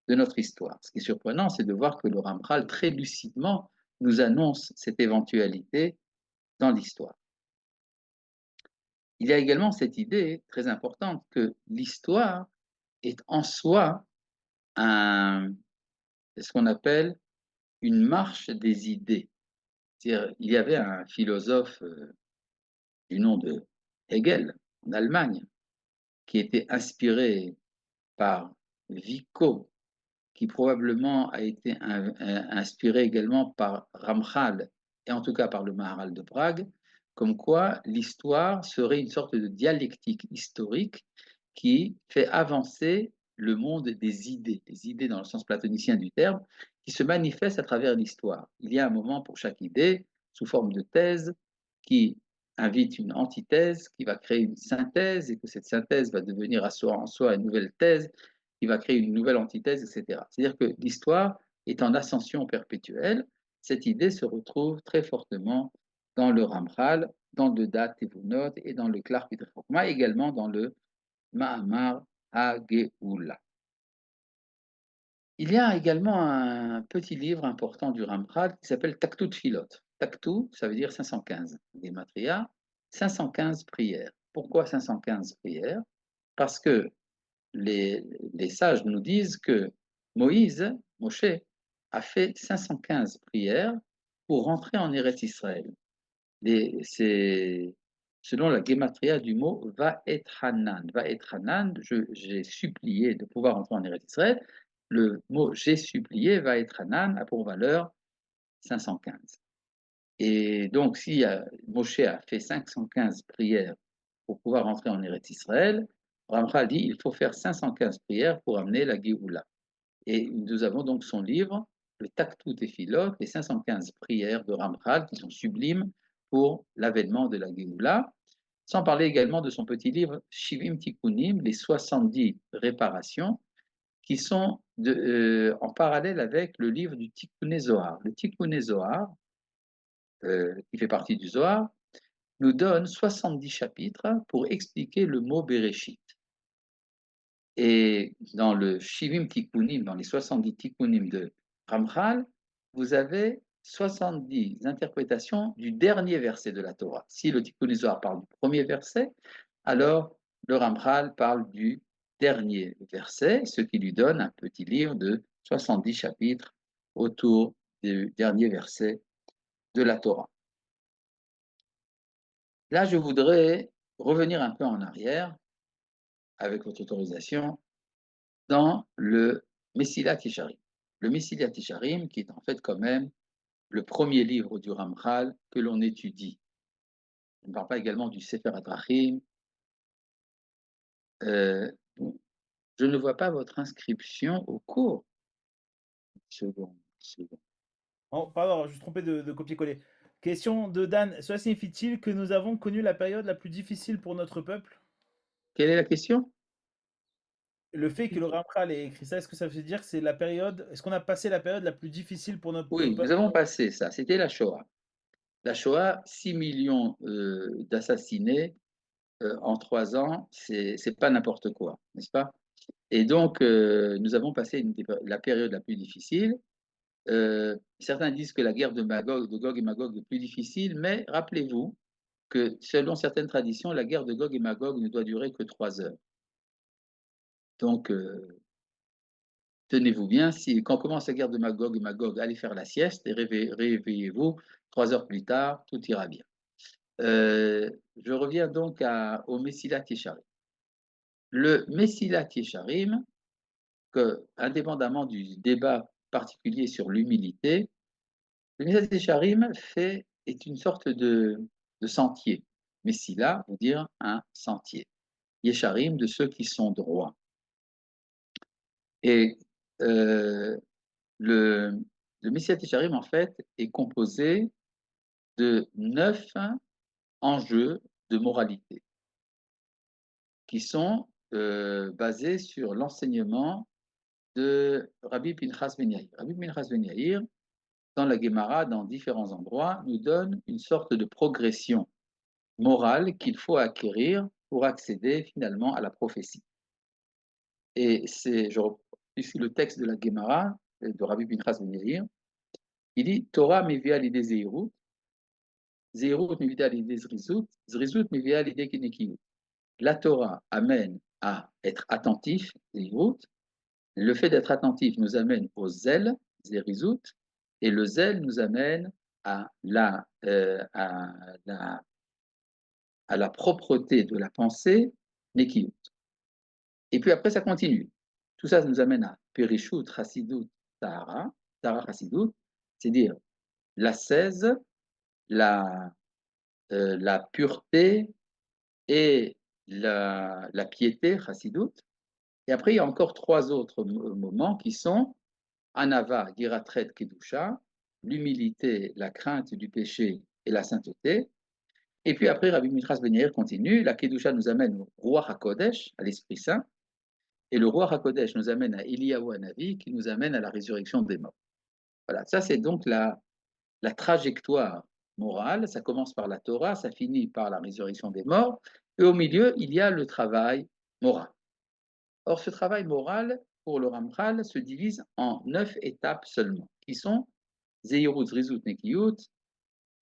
[SPEAKER 1] de notre histoire. Ce qui est surprenant, c'est de voir que le Ramchal, très lucidement, nous annonce cette éventualité dans l'histoire. Il y a également cette idée très importante que l'histoire est en soi ce qu'on appelle une marche des idées. C'est-à-dire, il y avait un philosophe du nom de Hegel en Allemagne qui était inspiré par Vico, qui probablement a été inspiré également par Ramchal et en tout cas par le Maharal de Prague, comme quoi l'histoire serait une sorte de dialectique historique qui fait avancer le monde des idées, les idées dans le sens platonicien du terme, qui se manifestent à travers l'histoire. Il y a un moment pour chaque idée, sous forme de thèse, qui invite une antithèse, qui va créer une synthèse, et que cette synthèse va devenir en soi une nouvelle thèse, qui va créer une nouvelle antithèse, etc. C'est-à-dire que l'histoire est en ascension perpétuelle. Cette idée se retrouve très fortement dans le Ramchal, dans le Dat Tevunot et dans le Klar Piter Chokma, également dans le Ma'amar HaGeoula. Il y a également un petit livre important du Ramchal qui s'appelle Taktu Tfilot. Taktu, ça veut dire 515, Gematria, 515 prières. Pourquoi 515 prières? Parce que les sages nous disent que Moïse, Moshe, a fait 515 prières pour rentrer en Eretz Israël. C'est selon la gématria du mot va être Hanan. Va être Hanan, j'ai supplié de pouvoir entrer en Eretz Israël. Le mot j'ai supplié va être Hanan a pour valeur 515. Et donc, si Moshe a fait 515 prières pour pouvoir entrer en Eretz Israël, Ramchal dit il faut faire 515 prières pour amener la Géoula. Et nous avons donc son livre, le Taktu Tefilot, les 515 prières de Ramchal qui sont sublimes pour l'avènement de la Géoula, sans parler également de son petit livre Shivim Tikkunim, les 70 réparations, qui sont en parallèle avec le livre du Tikkun Zohar. Le Tikkun Zohar, qui fait partie du Zohar, nous donne 70 chapitres pour expliquer le mot Bereshit. Et dans le Shivim Tikkunim, dans les 70 Tikkunim de Ramchal, vous avez 70 interprétations du dernier verset de la Torah. Si le Tikkun Zohar parle du premier verset, alors le Ramchal parle du dernier verset, ce qui lui donne un petit livre de 70 chapitres autour du dernier verset de la Torah. Là, je voudrais revenir un peu en arrière, avec votre autorisation, dans le Messilat Yesharim. Le Messilat Yesharim, qui est en fait quand même le premier livre du Ramchal que l'on étudie. Je ne parle pas également du Sefer Hadrachim. Je ne vois pas votre inscription au cours. Seconde.
[SPEAKER 2] Oh, pardon, je me suis trompé de copier-coller. Question de Dan. Cela signifie-t-il que nous avons connu la période la plus difficile pour notre peuple?
[SPEAKER 1] Quelle est la question?
[SPEAKER 2] Le fait que le Ramchal ait écrit ça, est-ce que ça veut dire que c'est la période, est-ce qu'on a passé la période la plus difficile pour notre
[SPEAKER 1] Oui, nous
[SPEAKER 2] peuple?
[SPEAKER 1] avons passé ça. C'était la Shoah. La Shoah, 6 millions d'assassinés en 3 ans, c'est pas n'importe quoi, n'est-ce pas? Et donc, nous avons passé la période la plus difficile. Certains disent que la guerre de Gog et Magog est plus difficile, mais rappelez-vous que selon certaines traditions, la guerre de Gog et Magog ne doit durer que 3 heures. Donc, tenez-vous bien, si, quand commence la guerre de Magog et Magog, allez faire la sieste et réveillez-vous 3 heures plus tard, tout ira bien. Je reviens donc au Messilat Yesharim. Le Messilat Yesharim, que, indépendamment du débat particulier sur l'humilité, le Messilat Yesharim est une sorte de sentier. Messila veut dire un sentier. Yesharim, de ceux qui sont droits. Et euh, le, le Messilat Yesharim, en fait, est composé de 9 enjeux de moralité qui sont basés sur l'enseignement de Rabbi Pinchas Ben Yair. Rabbi Pinchas Ben Yair, dans la Gemara, dans différents endroits, nous donne une sorte de progression morale qu'il faut acquérir pour accéder finalement à la prophétie. Et je reprends ici le texte de la Gemara de Rabbi Pinchas Ben Yair. Il dit Torah mevia l'idée zeirut, zeirut mevia l'idée zrizut, zrizut mevia l'idée kinekiyut. La Torah amène à être attentif, zeirut. Le fait d'être attentif nous amène au zèle, zérizut, et le zèle nous amène à la propreté de la pensée, nekiyut. Et puis après, ça continue. Tout ça nous amène à perishut, chassidut, tahara, tahara chassidut, c'est-à-dire l'ascèse, la, la pureté et la piété, chassidut. Et après, il y a encore 3 autres moments qui sont Anava, Giratret, Kedusha, l'humilité, la crainte du péché et la sainteté. Et puis après, Rabbi Mitras Ben Yair continue, la Kedusha nous amène au roi HaKodesh, à l'Esprit Saint, et le roi HaKodesh nous amène à Eliyahu Hanavi, qui nous amène à la résurrection des morts. Voilà, ça c'est donc la trajectoire morale, ça commence par la Torah, ça finit par la résurrection des morts, et au milieu, il y a le travail moral. Or, ce travail moral, pour le Ramchal, se divise en 9 étapes seulement, qui sont Zeirut, Zrizut, Nekiyut,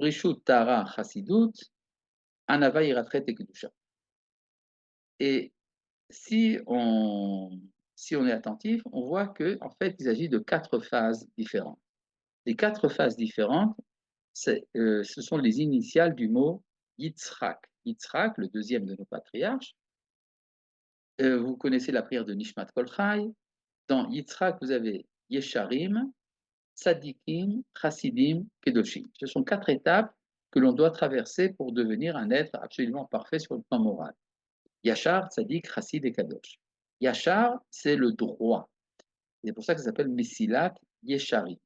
[SPEAKER 1] Rishut, Tara, Chassidut, Anava, Iratret et Kedusha. Et si on est attentif, on voit qu'en fait, il s'agit de 4 phases différentes. Les 4 phases différentes, ce sont les initiales du mot Yitzhak. Yitzhak, le deuxième de nos patriarches. Vous connaissez la prière de Nishmat Kol Chai. Dans Yitzhak, vous avez Yesharim, Tzadikim, Chassidim, Kedoshim. Ce sont 4 étapes que l'on doit traverser pour devenir un être absolument parfait sur le plan moral. Yachar, Tzadik, Chassid et Kadosh. Yachar, c'est le droit. C'est pour ça que ça s'appelle Messilat Yeshari.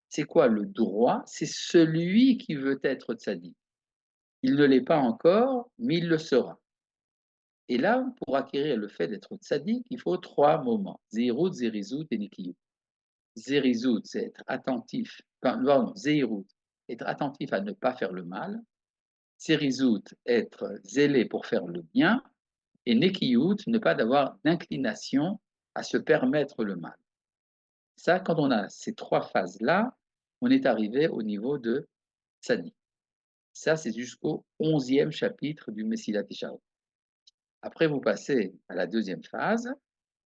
[SPEAKER 1] C'est quoi le droit? C'est celui qui veut être Tzadik. Il ne l'est pas encore, mais il le sera. Et là, pour acquérir le fait d'être Tzadik, il faut 3 moments. Zéirut, Zérizut et Nikiyut. Zérizut, c'est être attentif. Zéirut, être attentif à ne pas faire le mal. Zérizut, être zélé pour faire le bien. Et Nekiyut, ne pas avoir d'inclination à se permettre le mal. Ça, quand on a ces 3 phases-là, on est arrivé au niveau de Tzadi. Ça, c'est jusqu'au 11e chapitre du Messilat Yesharim. Après, vous passez à la deuxième phase,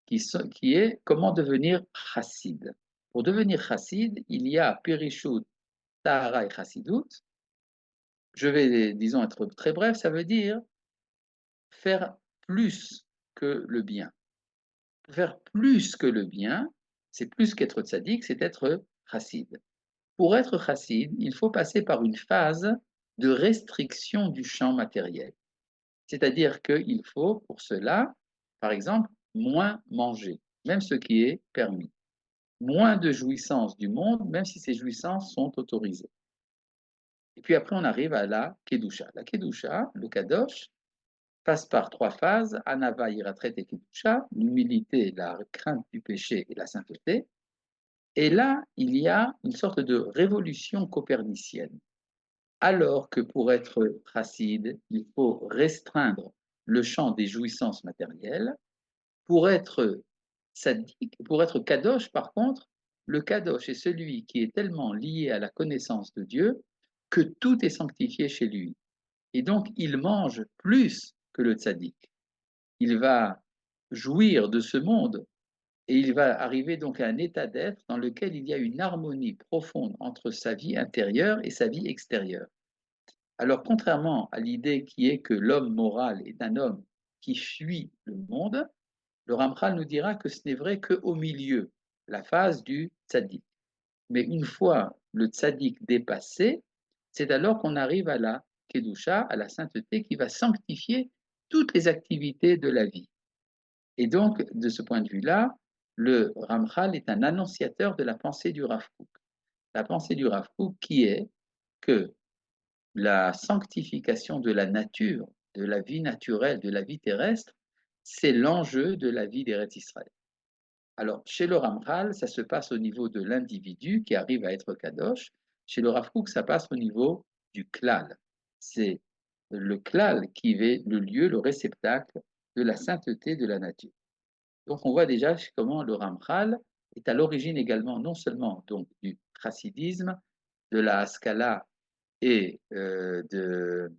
[SPEAKER 1] qui est comment devenir chassid. Pour devenir chassid, il y a Perishut, Tahara et Chassidut. Je vais, disons, être très bref, ça veut dire faire plus que le bien. Faire plus que le bien, c'est plus qu'être tzaddik, c'est être chassid. Pour être chassid, il faut passer par une phase de restriction du champ matériel. C'est-à-dire qu'il faut, pour cela, par exemple, moins manger, même ce qui est permis. Moins de jouissances du monde, même si ces jouissances sont autorisées. Et puis après, on arrive à la Kedusha. La Kedusha, le Kadosh, passe par 3 phases, Anava, Iratret et Kedusha, l'humilité, la crainte du péché et la sainteté. Et là, il y a une sorte de révolution copernicienne. alors que pour être chassid, il faut restreindre le champ des jouissances matérielles. Pour être tzaddik, pour être kadosh, par contre, le kadosh est celui qui est tellement lié à la connaissance de Dieu que tout est sanctifié chez lui. Et donc, il mange plus que le tzaddik. Il va jouir de ce monde et il va arriver donc à un état d'être dans lequel il y a une harmonie profonde entre sa vie intérieure et sa vie extérieure. Alors, contrairement à l'idée qui est que l'homme moral est un homme qui fuit le monde, le Ramchal nous dira que ce n'est vrai qu'au milieu, la phase du tzaddik. Mais une fois le tzaddik dépassé, c'est alors qu'on arrive à la kedusha, à la sainteté qui va sanctifier toutes les activités de la vie. Et donc, de ce point de vue-là, le Ramchal est un annonciateur de la pensée du Rav Kook. La pensée du Rav Kook qui est que la sanctification de la nature, de la vie naturelle, de la vie terrestre, c'est l'enjeu de la vie d'Eretz Israël. Alors, chez le Ramchal, ça se passe au niveau de l'individu qui arrive à être kadosh. Chez le Rav Kook, ça passe au niveau du klal. C'est le klal qui est le lieu, le réceptacle de la sainteté de la nature. Donc, on voit déjà comment le Ramchal est à l'origine également non seulement donc, du chassidisme, de la Haskalah et de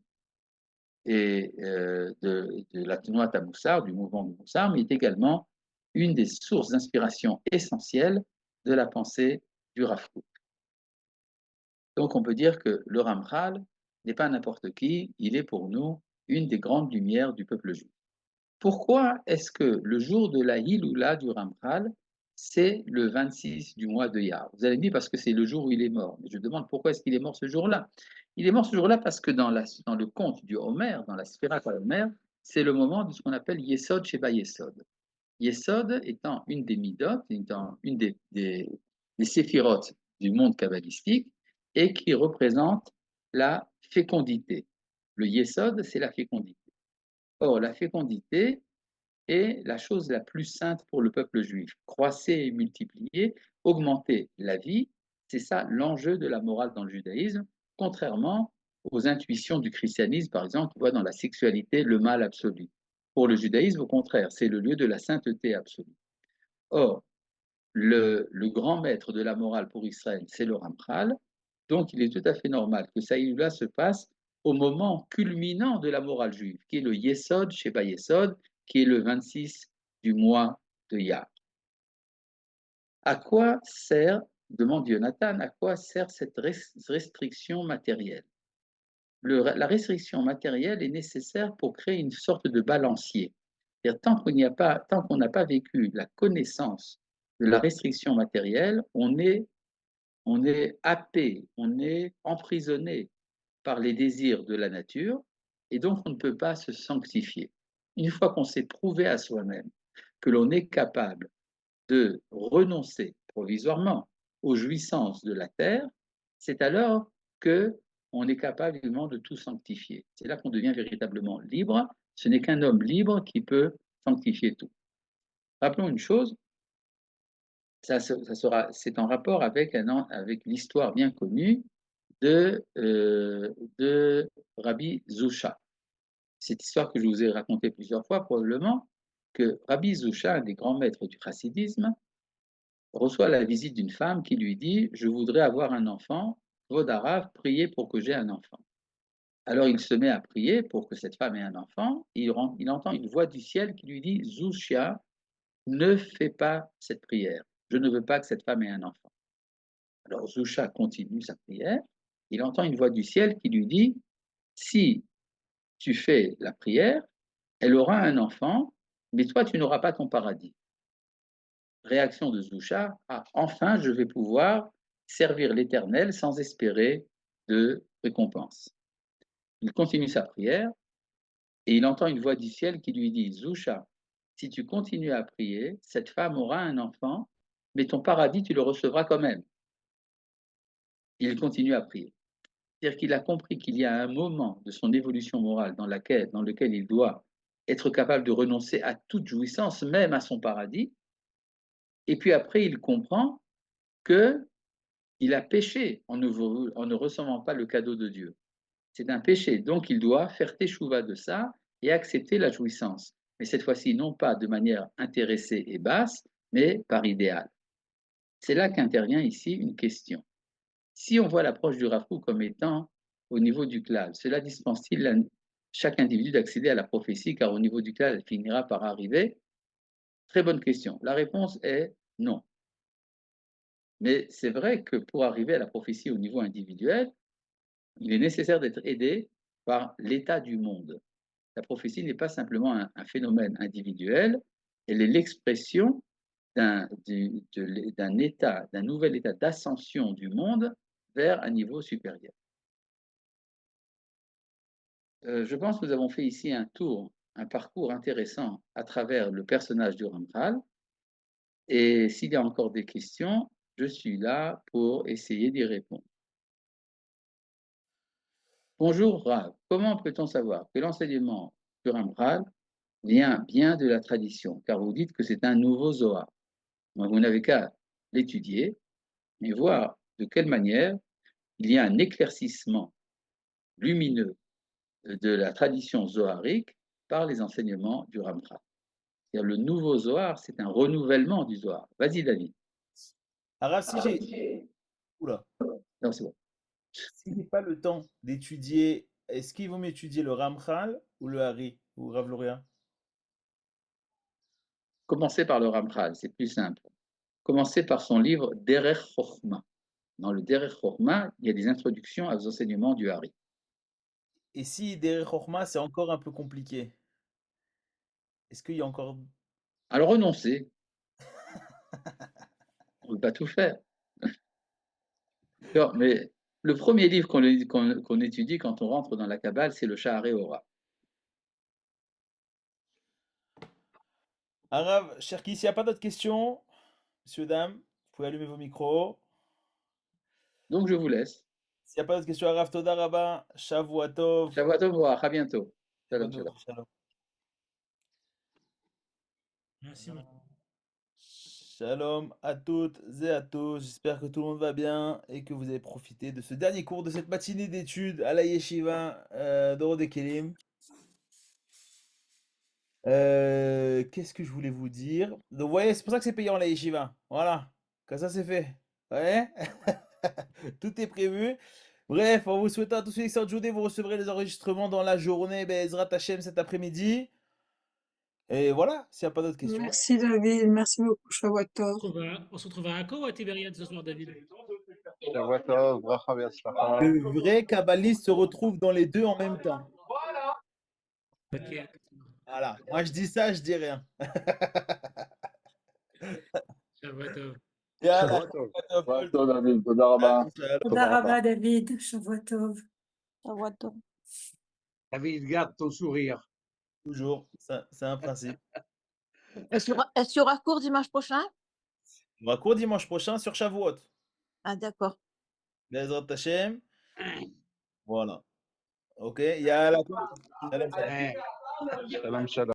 [SPEAKER 1] la Tnuat HaMussar, du mouvement du Moussar, mais est également une des sources d'inspiration essentielles de la pensée du Rav Kook. Donc on peut dire que le Ramchal n'est pas n'importe qui, il est pour nous une des grandes lumières du peuple juif. Pourquoi est-ce que le jour de la Hiloula du Ramchal, c'est le 26 du mois de Iyar? Vous allez me dire parce que c'est le jour où il est mort. Mais je demande pourquoi est-ce qu'il est mort ce jour-là? Il est mort ce jour-là parce que dans le conte du Homer, dans la Sphira Homer, c'est le moment de ce qu'on appelle Yesod Sheba Yesod. Yesod étant une des midot, étant une des séphirotes du monde kabbalistique et qui représente la fécondité. Le Yesod, c'est la fécondité. Or, la fécondité est la chose la plus sainte pour le peuple juif. Croisser et multiplier, augmenter la vie, c'est ça l'enjeu de la morale dans le judaïsme, contrairement aux intuitions du christianisme, par exemple, qui voit dans la sexualité le mal absolu. Pour le judaïsme, au contraire, c'est le lieu de la sainteté absolue. Or, le grand maître de la morale pour Israël, c'est le Ramchal, donc il est tout à fait normal que Saïdoula se passe au moment culminant de la morale juive, qui est le Yesod, Sheba Yesod, qui est le 26 du mois de Iyar. À quoi sert, demande Jonathan, à quoi sert cette restriction matérielle? La restriction matérielle est nécessaire pour créer une sorte de balancier. Tant qu'on n'a pas vécu la connaissance de la restriction matérielle, on est happé, on est emprisonné par les désirs de la nature et donc on ne peut pas se sanctifier. Une fois qu'on s'est prouvé à soi-même que l'on est capable de renoncer provisoirement aux jouissances de la terre, c'est alors que on est capable également de tout sanctifier. C'est là qu'on devient véritablement libre. Ce n'est qu'un homme libre qui peut sanctifier tout. Rappelons une chose, c'est en rapport avec l'histoire bien connue de Rabbi Zusha. Cette histoire que je vous ai racontée plusieurs fois, probablement, que Rabbi Zusha, un des grands maîtres du chassidisme, reçoit la visite d'une femme qui lui dit « Je voudrais avoir un enfant, Vodarav, priez pour que j'ai un enfant ». Alors il se met à prier pour que cette femme ait un enfant, et il entend une voix du ciel qui lui dit « Zusha, ne fais pas cette prière, je ne veux pas que cette femme ait un enfant ». Alors Zusha continue sa prière, il entend une voix du ciel qui lui dit « Si tu fais la prière, elle aura un enfant, mais toi, tu n'auras pas ton paradis. » Réaction de Zusha, ah, enfin, je vais pouvoir servir l'Éternel sans espérer de récompense. Il continue sa prière et il entend une voix du ciel qui lui dit, Zusha, si tu continues à prier, cette femme aura un enfant, mais ton paradis, tu le recevras quand même. Il continue à prier. C'est-à-dire qu'il a compris qu'il y a un moment de son évolution morale dans lequel il doit être capable de renoncer à toute jouissance, même à son paradis. Et puis après, il comprend qu'il a péché en ne recevant pas le cadeau de Dieu. C'est un péché, donc il doit faire teshuva de ça et accepter la jouissance. Mais cette fois-ci, non pas de manière intéressée et basse, mais par idéal. C'est là qu'intervient ici une question. Si on voit l'approche du Rav Kook comme étant au niveau du klal, cela dispense-t-il chaque individu d'accéder à la prophétie, car au niveau du klal, elle finira par arriver? Très bonne question. La réponse est non. Mais c'est vrai que pour arriver à la prophétie au niveau individuel, il est nécessaire d'être aidé par l'état du monde. La prophétie n'est pas simplement un phénomène individuel, elle est l'expression d'un état, d'un nouvel état d'ascension du monde vers un niveau supérieur. Je pense que nous avons fait ici un parcours intéressant à travers le personnage du Ramchal. Et s'il y a encore des questions, je suis là pour essayer d'y répondre. Bonjour Rav, comment peut-on savoir que l'enseignement du Ramchal vient bien de la tradition, car vous dites que c'est un nouveau Zohar. Donc, vous n'avez qu'à l'étudier et voir de quelle manière il y a un éclaircissement lumineux de la tradition zoharique par les enseignements du Ramchal. C'est-à-dire le nouveau Zohar, c'est un renouvellement du Zohar. Vas-y David.
[SPEAKER 2] Arabe, si j'ai... Oula.
[SPEAKER 1] Non, c'est bon.
[SPEAKER 2] Si j'ai pas le temps d'étudier, est-ce qu'ils vont m'étudier le Ramchal ou le Hari ou Rav Loria?
[SPEAKER 1] Commencez par le Ramchal, c'est plus simple. Commencez par son livre Derech Chochma. Dans le Derech Chochma, il y a des introductions aux enseignements du Hari.
[SPEAKER 2] Et si Derech Chochma, c'est encore un peu compliqué, est-ce qu'il y a encore...
[SPEAKER 1] Alors renoncez, on ne peut pas tout faire. Non, mais le premier livre qu'on étudie quand on rentre dans la Kabbale, c'est le Shaharei Ora.
[SPEAKER 2] Arabe, Cherki, s'il n'y a pas d'autres questions, messieurs, dames, vous pouvez allumer vos micros.
[SPEAKER 1] Donc je vous laisse.
[SPEAKER 2] S'il n'y a pas d'autres questions, Arabe Toda Rabba, Shavua Tov.
[SPEAKER 1] Shavua tov, à bientôt. Shalom,
[SPEAKER 2] Shabbat
[SPEAKER 1] shalom.
[SPEAKER 2] Shalom.
[SPEAKER 3] Merci beaucoup.
[SPEAKER 2] Shalom à toutes et à tous. J'espère que tout le monde va bien et que vous avez profité de ce dernier cours de cette matinée d'études à la Yeshiva d'Orod Kelim. Qu'est-ce que je voulais vous dire? Donc, vous voyez, c'est pour ça que c'est payant la Yeshiva. Voilà, comme ça c'est fait. Ouais, tout est prévu. Bref, en vous souhaitant à tous une excellente journée, vous recevrez les enregistrements dans la journée, Ezrat Hashem cet après-midi. Et voilà, s'il n'y a pas d'autres questions.
[SPEAKER 4] Merci David, merci beaucoup, Shawator.
[SPEAKER 3] On se retrouve à Akko ou à Tibériade ce soir, David?
[SPEAKER 5] Shavua tov, bracha v'atzlacha.
[SPEAKER 2] Le vrai kabbaliste se retrouve dans les deux en même temps.
[SPEAKER 3] Ok.
[SPEAKER 2] Voilà, moi je dis ça, je dis rien.
[SPEAKER 3] Shabbat tov.
[SPEAKER 2] Yallah,
[SPEAKER 5] Shavua tov.
[SPEAKER 2] Shabbat tov.
[SPEAKER 5] Shavua tov, David. Toda rabba.
[SPEAKER 2] Shalom.
[SPEAKER 4] Toda Rabba David, Shavuotov.
[SPEAKER 6] Shavuot.
[SPEAKER 7] David, garde ton sourire.
[SPEAKER 2] Toujours, c'est un principe.
[SPEAKER 6] Est-ce qu'il y aura cours dimanche prochain?
[SPEAKER 2] On va cours dimanche prochain sur Shavuot.
[SPEAKER 6] Ah, d'accord.
[SPEAKER 2] Bezrat Hashem. Voilà. Ok, il y a la... Shalom, shalom.
[SPEAKER 7] Ouais.
[SPEAKER 5] Shalom, shalom.